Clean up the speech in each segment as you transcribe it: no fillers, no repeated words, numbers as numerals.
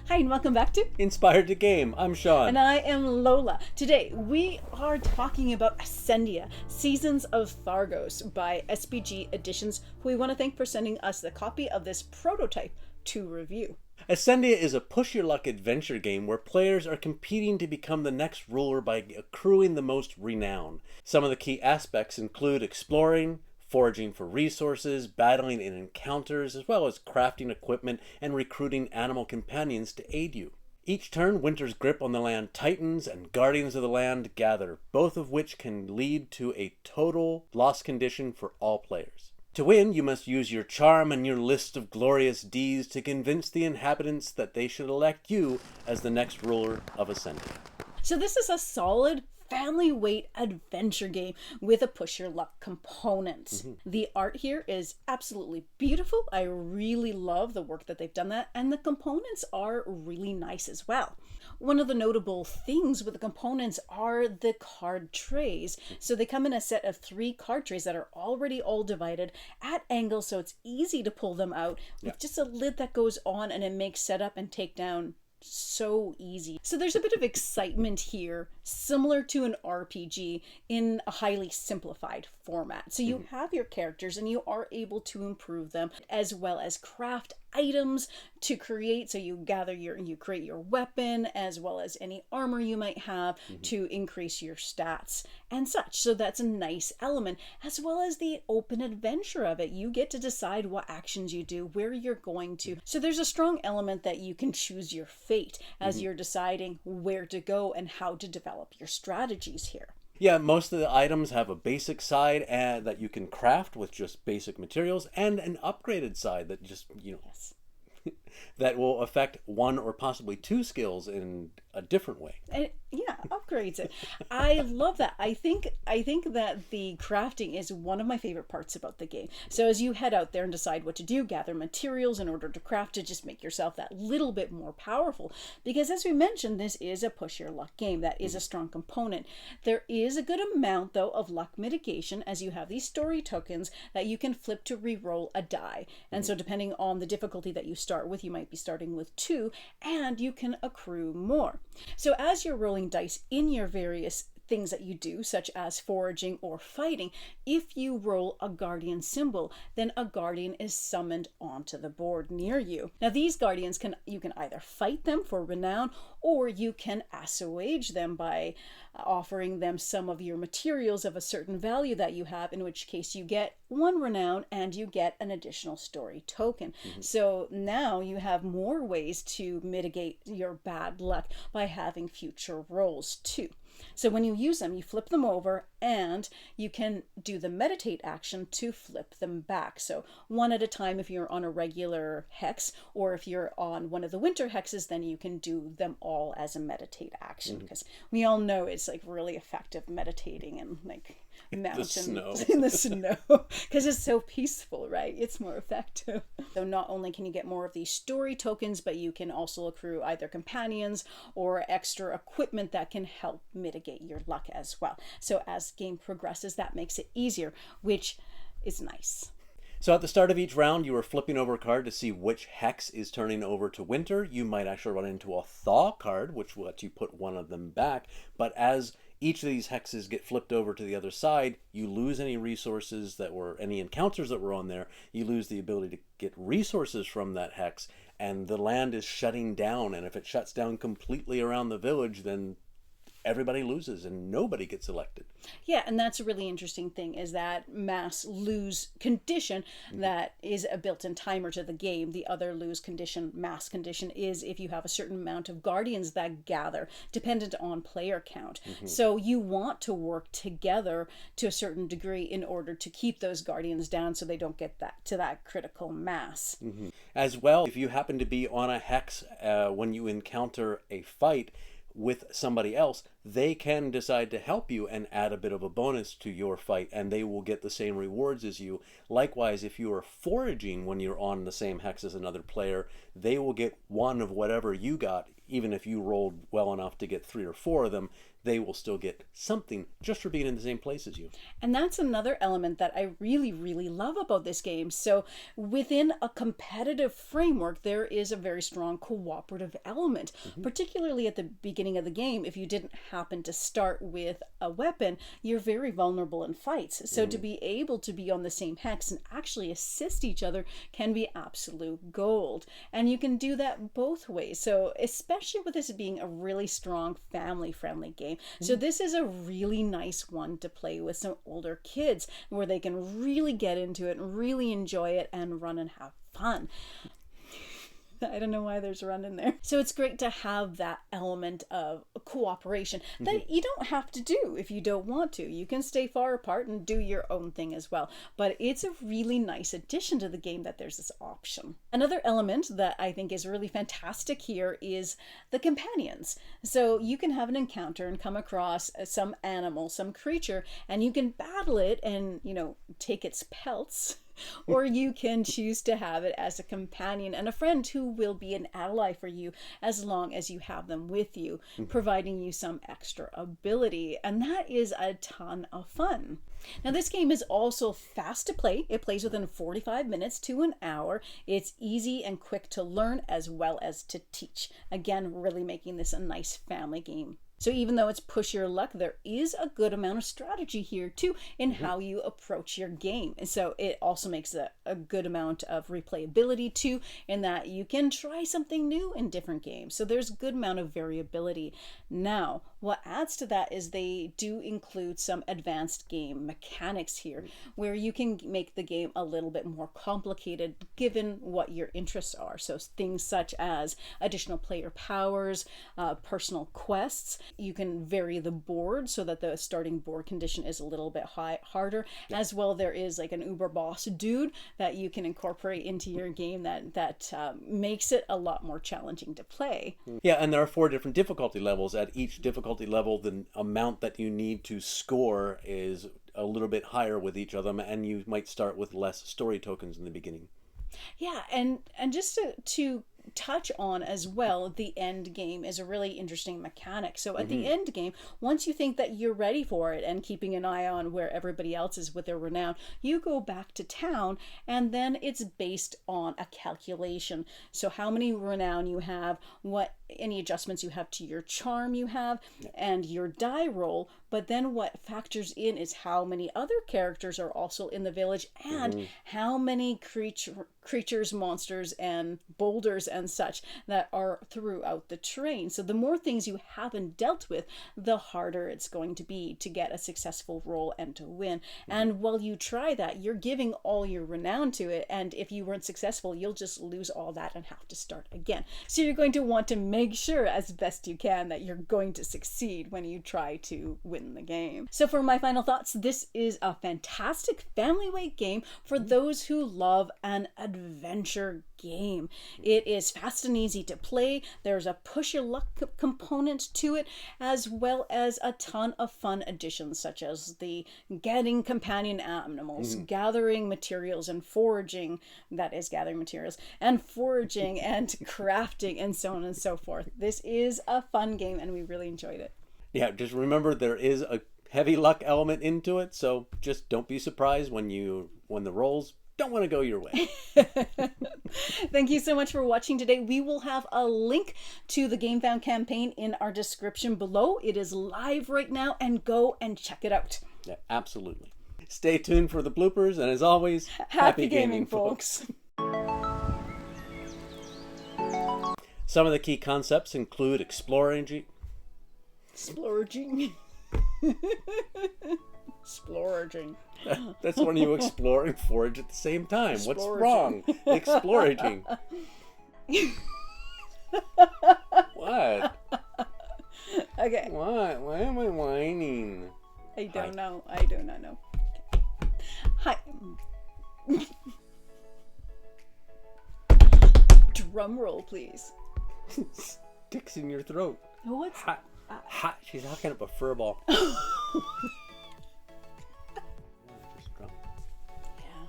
Hi, and welcome back to Inspired to Game. I'm Sean. And I am Lola. Today we are talking about Ascendia, Seasons of Thargos by SBG Editions, who we want to thank for sending us the copy of this prototype to review. Ascendia is a push-your-luck adventure game where players are competing to become the next ruler by accruing the most renown. Some of the key aspects include exploring, foraging for resources, battling in encounters, as well as crafting equipment and recruiting animal companions to aid you. Each turn, Winter's grip on the land tightens and Guardians of the Land gather, both of which can lead to a total loss condition for all players. To win, you must use your charm and your list of glorious deeds to convince the inhabitants that they should elect you as the next ruler of Ascendia. So this is a solid family weight adventure game with a push your luck component. The art here is absolutely beautiful. I really love the work that they've done that, and the components are really nice as well. One of the notable things with the components are the card trays. So they come in a set of 3 card trays that are already all divided at angles, so it's easy to pull them out with just a lid that goes on, and it makes setup and takedown so easy. So there's a bit of excitement here, similar to an RPG in a highly simplified format. So you have your characters and you are able to improve them, as well as craft items to create. So you create your weapon as well as any armor you might have to increase your stats and such. So that's a nice element, as well as the open adventure of it. You get to decide what actions you do, where you're going to. So there's a strong element that you can choose your fate as you're deciding where to go and how to develop your strategies here. Yeah, most of the items have a basic side that you can craft with just basic materials, and an upgraded side that just, that will affect 1 or possibly 2 skills in a different way. And upgrades it. I love that. I think that the crafting is one of my favorite parts about the game. So as you head out there and decide what to do, gather materials in order to craft to just make yourself that little bit more powerful. Because as we mentioned, this is a push your luck game. That is a strong component. There is a good amount though of luck mitigation, as you have these story tokens that you can flip to re-roll a die. And so depending on the difficulty that you start with, you might be starting with 2, and you can accrue more. So as you're rolling dice in your various things that you do, such as foraging or fighting, if you roll a guardian symbol, then a guardian is summoned onto the board near you. Now these guardians you can either fight them for renown, or you can assuage them by offering them some of your materials of a certain value that you have, in which case you get 1 renown and you get an additional story token. So now you have more ways to mitigate your bad luck by having future rolls too. So when you use them, you flip them over, and you can do the meditate action to flip them back. So 1 at a time if you're on a regular hex, or if you're on one of the winter hexes, then you can do them all as a meditate action, because we all know it's like really effective meditating and like mountains in the snow because it's so peaceful, right? It's more effective. So not only can you get more of these story tokens, but you can also accrue either companions or extra equipment that can help mitigate your luck as well. So as game progresses, that makes it easier, which is nice. So at the start of each round, you are flipping over a card to see which hex is turning over to winter. You might actually run into a thaw card, which will let you put 1 of them back. But as each of these hexes get flipped over to the other side, you lose any resources any encounters that were on there. You lose the ability to get resources from that hex, and the land is shutting down. And if it shuts down completely around the village, then everybody loses and nobody gets elected. Yeah, and that's a really interesting thing, is that mass lose condition that is a built-in timer to the game. The other lose condition, mass condition, is if you have a certain amount of guardians that gather, dependent on player count. So you want to work together to a certain degree in order to keep those guardians down so they don't get that critical mass. As well, if you happen to be on a hex when you encounter a fight with somebody else, they can decide to help you and add a bit of a bonus to your fight, and they will get the same rewards as you. Likewise, if you are foraging when you're on the same hex as another player, they will get one of whatever you got. Even if you rolled well enough to get 3 or 4 of them, they will still get something just for being in the same place as you. And that's another element that I really, really love about this game. So within a competitive framework, there is a very strong cooperative element, particularly at the beginning of the game. If you didn't happen to start with a weapon, you're very vulnerable in fights. So to be able to be on the same hex and actually assist each other can be absolute gold. And you can do that both ways. So especially with this being a really strong family-friendly game. So this is a really nice one to play with some older kids where they can really get into it and really enjoy it and run and have fun. I don't know why there's a run in there. So it's great to have that element of cooperation that you don't have to do if you don't want to. You can stay far apart and do your own thing as well. But it's a really nice addition to the game that there's this option. Another element that I think is really fantastic here is the companions. So you can have an encounter and come across some animal, some creature, and you can battle it and, you know, take its pelts. Or you can choose to have it as a companion and a friend who will be an ally for you as long as you have them with you, providing you some extra ability. And that is a ton of fun. Now, this game is also fast to play. It plays within 45 minutes to an hour. It's easy and quick to learn as well as to teach. Again, really making this a nice family game. So even though it's push your luck, there is a good amount of strategy here too in how you approach your game. And so it also makes a good amount of replayability too, in that you can try something new in different games. So there's a good amount of variability. Now, what adds to that is they do include some advanced game mechanics here, where you can make the game a little bit more complicated given what your interests are. So things such as additional player powers, personal quests. You can vary the board so that the starting board condition is a little bit harder. As well, there is like an uber boss dude that you can incorporate into your game that makes it a lot more challenging to play. Yeah, and there are 4 different difficulty levels. At each difficulty level, the amount that you need to score is a little bit higher with each of them, and you might start with less story tokens in the beginning. Yeah, and just to touch on as well, the end game is a really interesting mechanic. So at the end game, once you think that you're ready for it and keeping an eye on where everybody else is with their renown, you go back to town, and then it's based on a calculation. So how many renown you have, what any adjustments you have to your charm you have, and your die roll. But then what factors in is how many other characters are also in the village, and how many creatures, monsters, and boulders and such that are throughout the terrain. So the more things you haven't dealt with, the harder it's going to be to get a successful roll and to win. And while you try that, you're giving all your renown to it, and if you weren't successful, you'll just lose all that and have to start again. So you're going to want to make sure as best you can that you're going to succeed when you try to win the game. So for my final thoughts, this is a fantastic family weight game for those who love an adventure game. It is fast and easy to play. There's a push your luck component to it, as well as a ton of fun additions such as the getting companion animals, gathering materials and foraging, that is gathering materials, and foraging and crafting and so on and so forth. This is a fun game and we really enjoyed it. Yeah, just remember there is a heavy luck element into it, so just don't be surprised when the rolls don't want to go your way. Thank you so much for watching today. We will have a link to the Gamefound campaign in our description below. It is live right now, and go and check it out. Yeah, absolutely. Stay tuned for the bloopers, and as always, happy gaming, folks. Some of the key concepts include splurging. That's when you explore and forage at the same time. What's wrong? Exploring. What? Okay. What? Why am I whining? I don't know. I do not know. Hi. Drum roll, please. Sticks in your throat. What's... Hi. Hot. She's hacking up a fur ball. Just drunk. Yeah.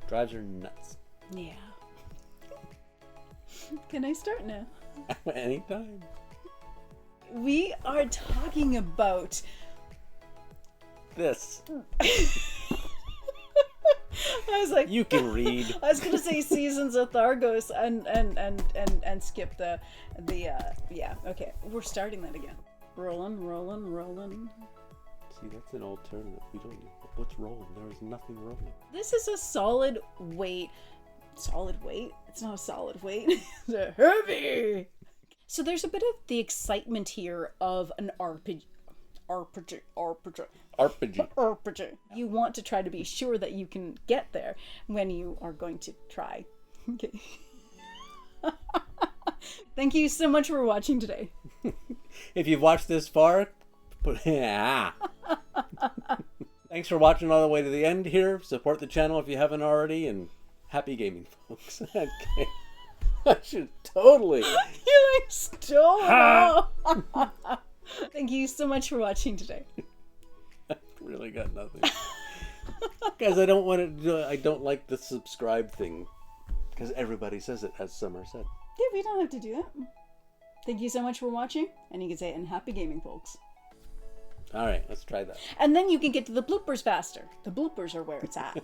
Drives her nuts. Yeah. Can I start now? Anytime. We are talking about This. I was like, You can read. I was gonna say Seasons of Thargos and skip the yeah. Okay, we're starting that again. Rolling. See, that's an old term that we don't use. What's rolling? There is nothing rolling. This is a solid weight. Solid weight? It's not a solid weight. It's a heavy. So there's a bit of the excitement here of an RPG. You want to try to be sure that you can get there when you are going to try. Okay. Thank you so much for watching today. If you've watched this far, thanks for watching all the way to the end here. Support the channel if you haven't already, and happy gaming, folks. Okay. I should totally. You like stole it all. Thank you so much for watching today. I really got nothing. Guys, I don't like the subscribe thing. Because everybody says it, as Summer said. Yeah, we don't have to do that. Thank you so much for watching. And you can say it in happy gaming, folks. Alright, let's try that. And then you can get to the bloopers faster. The bloopers are where it's at.